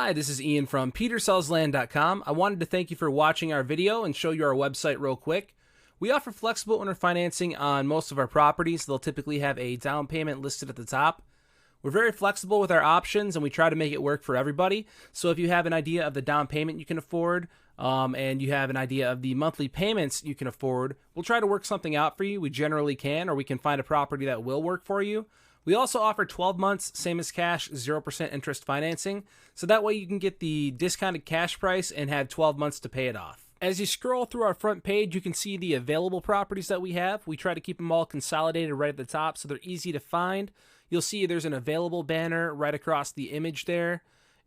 Hi, this is Ian from petersellsland.com. I wanted to thank you for watching our video and show you our website real quick. We offer flexible owner financing on most of our properties. They'll typically have a down payment listed at the top. We're very flexible with our options and we try to make it work for everybody. So if you have an idea of the down payment you can afford and you have an idea of the monthly payments you can afford, we'll try to work something out for you. We generally can, or we can find a property that will work for you. We also offer 12 months, same as cash, 0% interest financing, so that way you can get the discounted cash price and have 12 months to pay it off. As you scroll through our front page, you can see the available properties that we have. We try to keep them all consolidated right at the top so they're easy to find. You'll see there's an available banner right across the image there.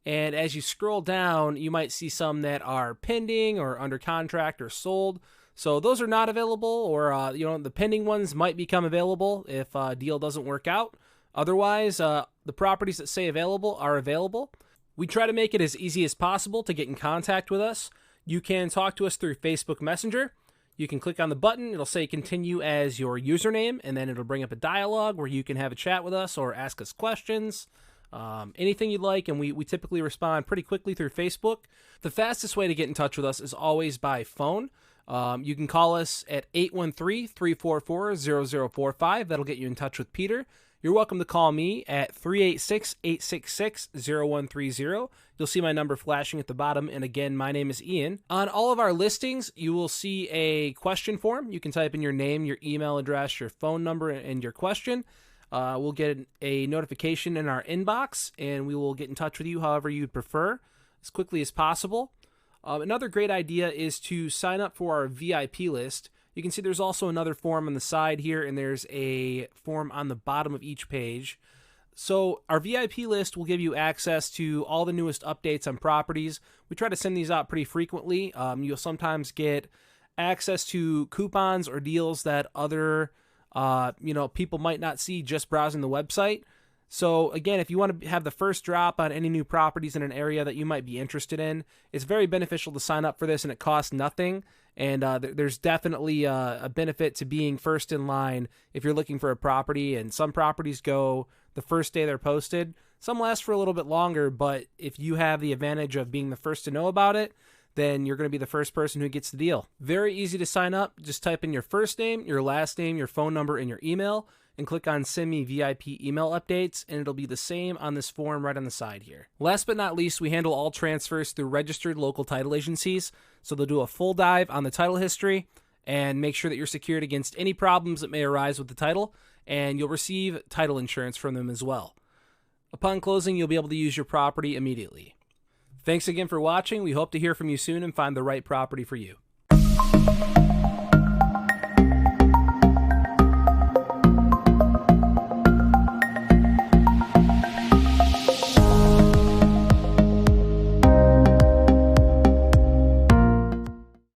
And as you scroll down, you might see some that are pending or under contract or sold. So those are not available, or the pending ones might become available if a deal doesn't work out. Otherwise, the properties that say available are available. We try to make it as easy as possible to get in contact with us. You can talk to us through Facebook Messenger. You can click on the button. It'll say continue as your username, and then it'll bring up a dialogue where you can have a chat with us or ask us questions. Anything you'd like, and we typically respond pretty quickly through Facebook. The fastest way to get in touch with us is always by phone. You can call us at 813-344-0045. That'll get you in touch with Peter. You're welcome to call me at 386-866-0130. You'll see my number flashing at the bottom. And again, my name is Ian. On all of our listings, you will see a question form. You can type in your name, your email address, your phone number, and your question. We'll get a notification in our inbox, and we will get in touch with you however you'd prefer, as quickly as possible. Another great idea is to sign up for our VIP list. You can see there's also another form on the side here, and there's a form on the bottom of each page. So our VIP list will give you access to all the newest updates on properties. We try to send these out pretty frequently. You'll sometimes get access to coupons or deals that other people might not see just browsing the website. So again, if you want to have the first drop on any new properties in an area that you might be interested in, it's very beneficial to sign up for this, and it costs nothing. And there's definitely a benefit to being first in line if you're looking for a property. And some properties go the first day they're posted. Some last for a little bit longer, but if you have the advantage of being the first to know about it, then you're going to be the first person who gets the deal. Very easy to sign up. Just type in your first name, your last name, your phone number, and your email, and click on Send Me VIP Email Updates, and it'll be the same on this form right on the side here. Last but not least, we handle all transfers through registered local title agencies, so they'll do a full dive on the title history and make sure that you're secured against any problems that may arise with the title, and you'll receive title insurance from them as well. Upon closing, you'll be able to use your property immediately. Thanks again for watching. We hope to hear from you soon and find the right property for you.